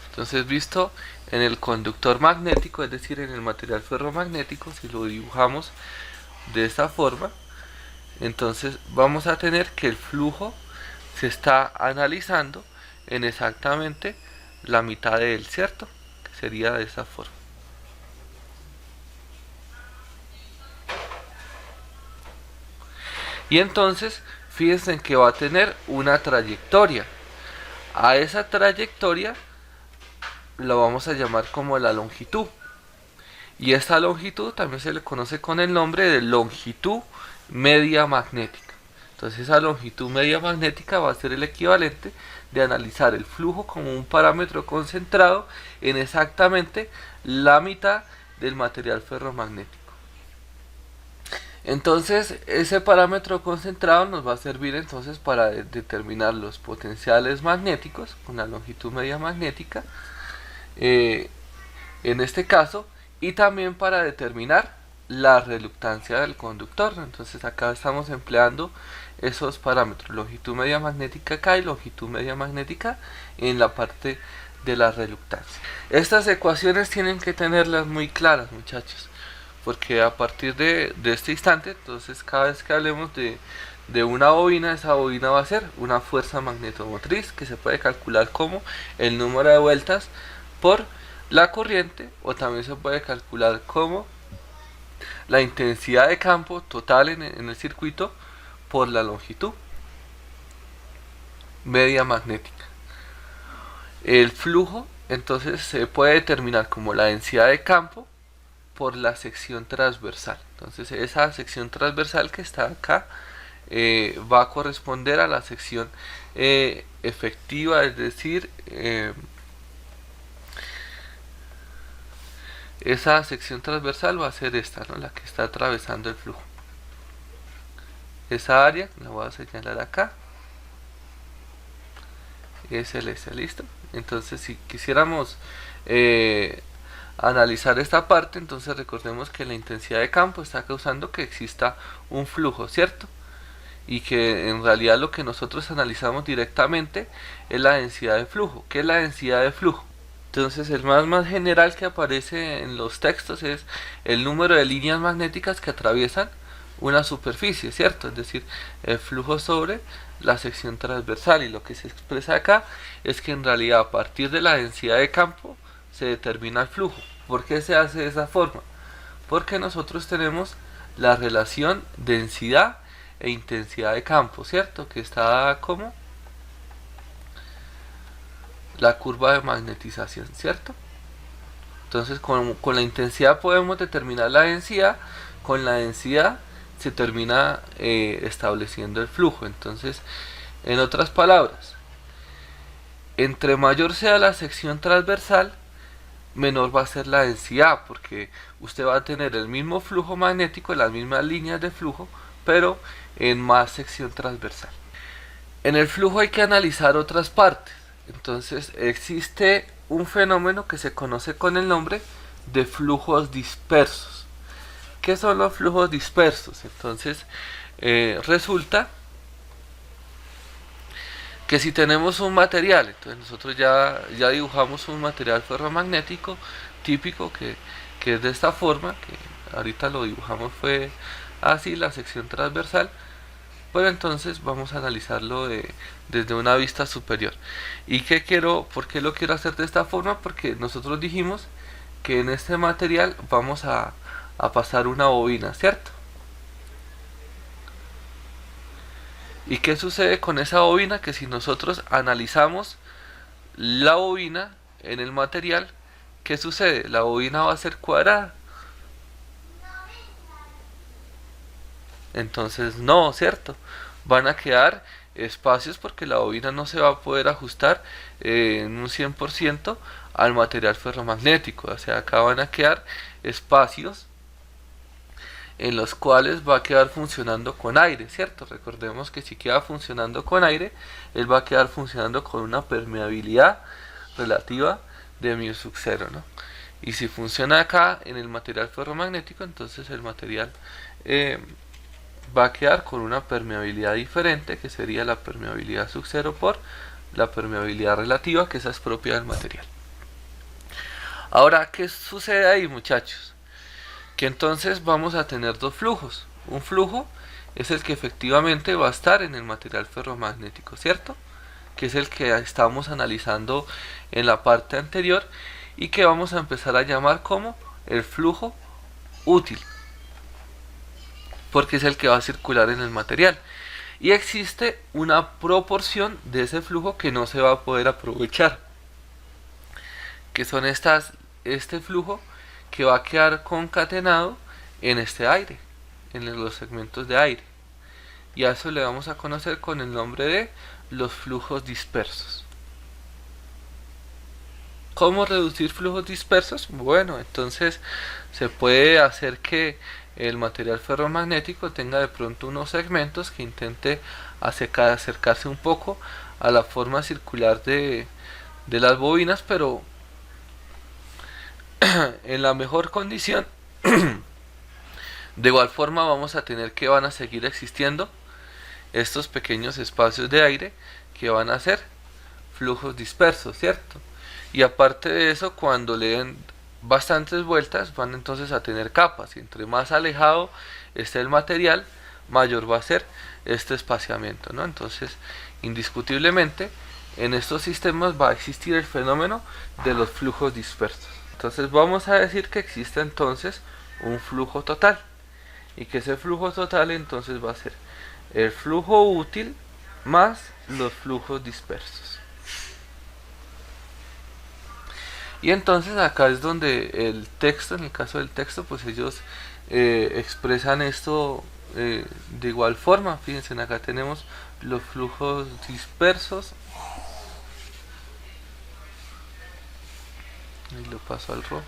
Entonces visto en el conductor magnético, es decir, en el material ferromagnético, si lo dibujamos de esta forma, entonces vamos a tener que el flujo se está analizando en exactamente la mitad de él, ¿cierto? Que sería de esta forma. Y entonces fíjense en que va a tener una trayectoria. A esa trayectoria lo vamos a llamar como la longitud, y esta longitud también se le conoce con el nombre de longitud media magnética. Entonces esa longitud media magnética va a ser el equivalente de analizar el flujo como un parámetro concentrado en exactamente la mitad del material ferromagnético. Entonces ese parámetro concentrado nos va a servir entonces para determinar los potenciales magnéticos con la longitud media magnética, en este caso, y también para determinar la reluctancia del conductor. Entonces acá estamos empleando esos parámetros, longitud media magnética acá y longitud media magnética en la parte de la reluctancia. Estas ecuaciones tienen que tenerlas muy claras, muchachos, porque a partir de este instante, entonces cada vez que hablemos de una bobina, esa bobina va a ser una fuerza magnetomotriz que se puede calcular como el número de vueltas por la corriente, o también se puede calcular como la intensidad de campo total en el circuito por la longitud media magnética. El flujo entonces se puede determinar como la densidad de campo por la sección transversal. Entonces esa sección transversal que está acá va a corresponder a la sección efectiva, es decir, esa sección transversal va a ser esta, ¿no? La que está atravesando el flujo. Esa área, la voy a señalar acá, es el S, ¿listo? Entonces si quisiéramos analizar esta parte, entonces recordemos que la intensidad de campo está causando que exista un flujo, ¿cierto? Y que en realidad lo que nosotros analizamos directamente es la densidad de flujo. ¿Qué es la densidad de flujo? Entonces el más general que aparece en los textos es el número de líneas magnéticas que atraviesan una superficie, ¿cierto? Es decir, el flujo sobre la sección transversal, y lo que se expresa acá es que en realidad a partir de la densidad de campo se determina el flujo. ¿Por qué se hace de esa forma? Porque nosotros tenemos la relación densidad e intensidad de campo, ¿cierto? Que está dada como la curva de magnetización, ¿cierto? Entonces con la intensidad podemos determinar la densidad, con la densidad se termina estableciendo el flujo. Entonces, en otras palabras, entre mayor sea la sección transversal, menor va a ser la densidad, porque usted va a tener el mismo flujo magnético, las mismas líneas de flujo, pero en más sección transversal. En el flujo hay que analizar otras partes. Entonces existe un fenómeno que se conoce con el nombre de flujos dispersos. ¿Qué son los flujos dispersos? Entonces resulta que si tenemos un material, entonces nosotros ya dibujamos un material ferromagnético típico que es de esta forma, que ahorita lo dibujamos fue así, la sección transversal. Bueno, entonces vamos a analizarlo desde una vista superior. ¿Y por qué lo quiero hacer de esta forma? Porque nosotros dijimos que en este material vamos a pasar una bobina, ¿cierto? ¿Y qué sucede con esa bobina? Que si nosotros analizamos la bobina en el material, ¿qué sucede? La bobina va a ser cuadrada. Entonces no, ¿cierto? Van a quedar espacios porque la bobina no se va a poder ajustar en un 100% al material ferromagnético. O sea, acá van a quedar espacios en los cuales va a quedar funcionando con aire, ¿cierto? Recordemos que si queda funcionando con aire, él va a quedar funcionando con una permeabilidad relativa de mu sub 0, ¿no? Y si funciona acá en el material ferromagnético, entonces el material va a quedar con una permeabilidad diferente, que sería la permeabilidad sub 0 por la permeabilidad relativa, que esa es propia del material. Ahora, ¿qué sucede ahí, muchachos? Que entonces vamos a tener dos flujos. Un flujo es el que efectivamente va a estar en el material ferromagnético, ¿cierto? Que es el que estamos analizando en la parte anterior y que vamos a empezar a llamar como el flujo útil, porque es el que va a circular en el material. Y existe una proporción de ese flujo que no se va a poder aprovechar, que son este flujo que va a quedar concatenado en este aire, en los segmentos de aire. Y a eso le vamos a conocer con el nombre de los flujos dispersos. ¿Cómo reducir flujos dispersos? Bueno, entonces se puede hacer que el material ferromagnético tenga de pronto unos segmentos que intente acercarse un poco a la forma circular de las bobinas, pero en la mejor condición. De igual forma vamos a tener que van a seguir existiendo estos pequeños espacios de aire que van a ser flujos dispersos, ¿cierto? Y aparte de eso, cuando le den bastantes vueltas, van entonces a tener capas, y entre más alejado esté el material, mayor va a ser este espaciamiento, ¿no? Entonces, indiscutiblemente, en estos sistemas va a existir el fenómeno de los flujos dispersos. Entonces vamos a decir que existe entonces un flujo total, y que ese flujo total entonces va a ser el flujo útil más los flujos dispersos. Y entonces acá es donde el texto, en el caso del texto, pues ellos expresan esto de igual forma. Fíjense, acá tenemos los flujos dispersos. Ahí lo paso al rojo.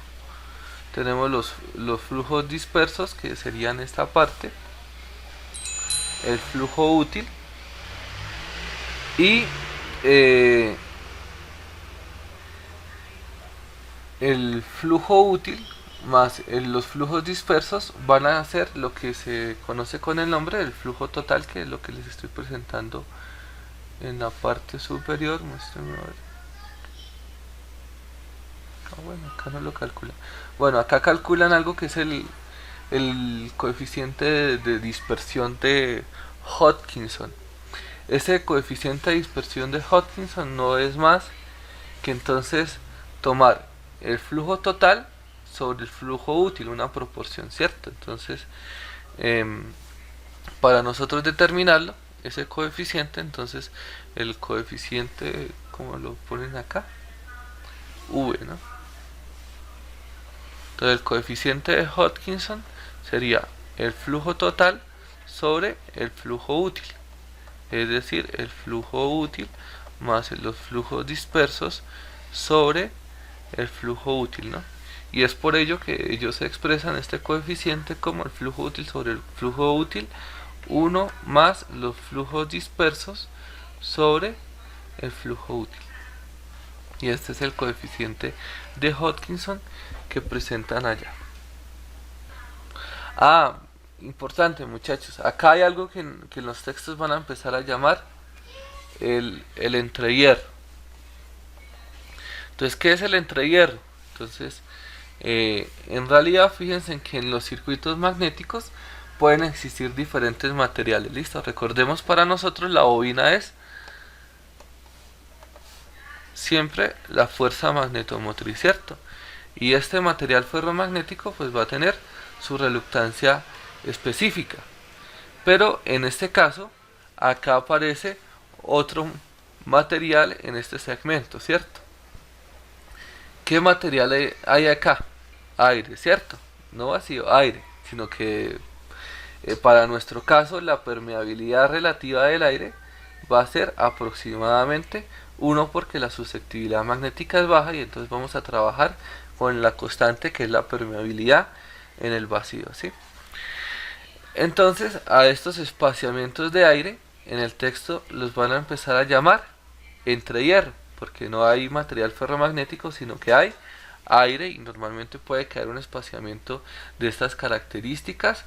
Tenemos los flujos dispersos, que serían esta parte, el flujo útil, y el flujo útil más los flujos dispersos van a ser lo que se conoce con el nombre del flujo total, que es lo que les estoy presentando en la parte superior. Bueno, acá no lo calcula. Bueno, acá calculan algo que es el coeficiente de dispersión de Hodgkinson. Ese coeficiente de dispersión de Hodgkinson no es más que entonces tomar el flujo total sobre el flujo útil, una proporción, ¿cierto? Entonces, para nosotros determinarlo, ese coeficiente, entonces el coeficiente, como lo ponen acá, V, ¿no? Entonces el coeficiente de Hodgkinson sería el flujo total sobre el flujo útil, es decir, el flujo útil más los flujos dispersos sobre el flujo útil, ¿no? Y es por ello que ellos expresan este coeficiente como el flujo útil sobre el flujo útil, 1 más los flujos dispersos sobre el flujo útil. Y este es el coeficiente de Hodgkinson que presentan allá. Importante, muchachos, acá hay algo que en los textos van a empezar a llamar el entrehierro. Entonces, ¿qué es el entrehierro? Entonces, en realidad, fíjense en que en los circuitos magnéticos pueden existir diferentes materiales. Listo, recordemos, para nosotros la bobina es siempre la fuerza magnetomotriz, ¿cierto? Y este material ferromagnético pues va a tener su reluctancia específica. Pero en este caso acá aparece otro material en este segmento, ¿cierto? ¿Qué material hay acá? Aire, ¿cierto? No vacío, aire, sino que para nuestro caso la permeabilidad relativa del aire va a ser aproximadamente 1 porque la susceptibilidad magnética es baja y entonces vamos a trabajar con la constante que es la permeabilidad en el vacío, ¿sí? Entonces a estos espaciamientos de aire en el texto los van a empezar a llamar entre hierro, porque no hay material ferromagnético, sino que hay aire y normalmente puede caer un espaciamiento de estas características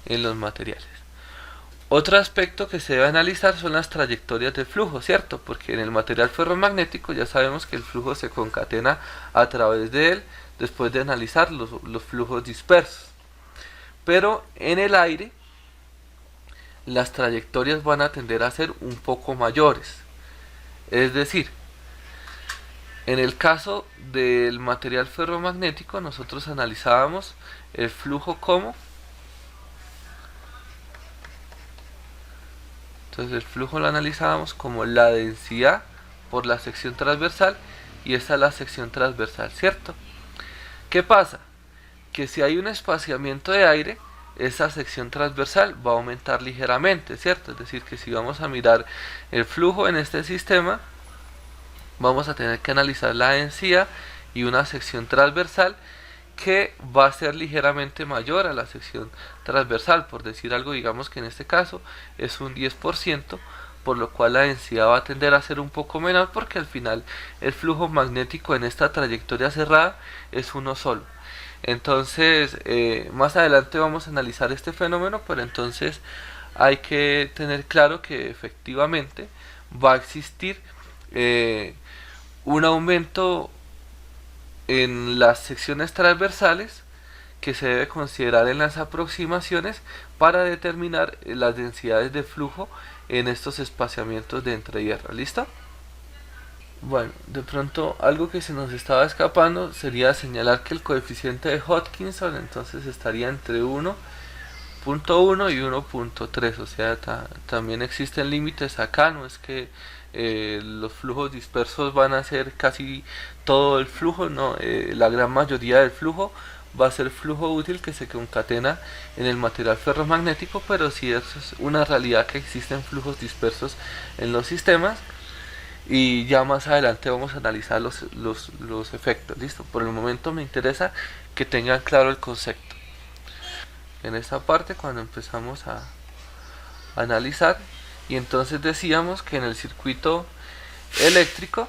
en los materiales. Otro aspecto que se debe analizar son las trayectorias de flujo, ¿cierto? Porque en el material ferromagnético ya sabemos que el flujo se concatena a través de él después de analizar los flujos dispersos. Pero en el aire las trayectorias van a tender a ser un poco mayores. Es decir, en el caso del material ferromagnético nosotros analizábamos el flujo como... Entonces el flujo lo analizábamos como la densidad por la sección transversal y esta es la sección transversal, ¿cierto? ¿Qué pasa? Que si hay un espaciamiento de aire, esa sección transversal va a aumentar ligeramente, ¿cierto? Es decir, que si vamos a mirar el flujo en este sistema, vamos a tener que analizar la densidad y una sección transversal que va a ser ligeramente mayor a la sección transversal, por decir algo, digamos que en este caso es un 10%, por lo cual la densidad va a tender a ser un poco menor porque al final el flujo magnético en esta trayectoria cerrada es uno solo. Entonces más adelante vamos a analizar este fenómeno, pero entonces hay que tener claro que efectivamente va a existir un aumento en las secciones transversales que se debe considerar en las aproximaciones para determinar las densidades de flujo en estos espaciamientos de entrehierro. ¿Listo? Bueno, de pronto algo que se nos estaba escapando sería señalar que el coeficiente de Hodgkinson entonces estaría entre 1.1 y 1.3, o sea, también existen límites acá, no es que los flujos dispersos van a ser casi todo el flujo, no, la gran mayoría del flujo va a ser flujo útil que se concatena en el material ferromagnético, pero sí es una realidad que existen flujos dispersos en los sistemas y ya más adelante vamos a analizar los efectos. Listo, por el momento me interesa que tengan claro el concepto. En esta parte cuando empezamos a analizar, y entonces decíamos que en el circuito eléctrico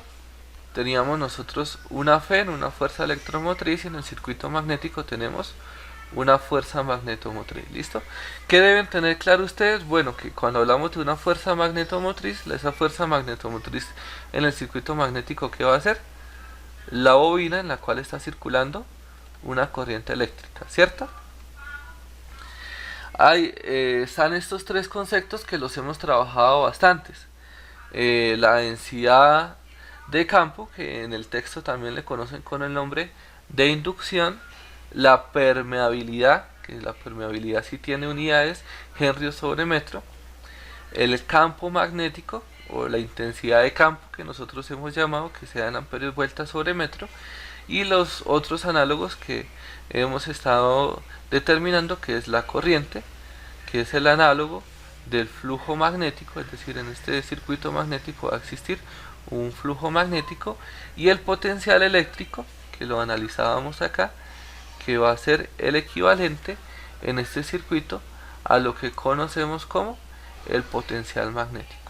teníamos nosotros una FEN, una fuerza electromotriz, y en el circuito magnético tenemos una fuerza magnetomotriz. ¿Listo? ¿Qué deben tener claro ustedes? Bueno, que cuando hablamos de una fuerza magnetomotriz, esa fuerza magnetomotriz en el circuito magnético, ¿qué va a hacer? La bobina en la cual está circulando una corriente eléctrica, ¿cierto? Están estos tres conceptos que los hemos trabajado bastantes. La densidad de campo, que en el texto también le conocen con el nombre de inducción, la permeabilidad, que la permeabilidad sí tiene unidades, Henry sobre metro, el campo magnético o la intensidad de campo que nosotros hemos llamado, que se da en amperios vueltas sobre metro, y los otros análogos que hemos estado determinando, que es la corriente, que es el análogo del flujo magnético, es decir, en este circuito magnético va a existir un flujo magnético, y el potencial eléctrico, que lo analizábamos acá, que va a ser el equivalente en este circuito a lo que conocemos como el potencial magnético.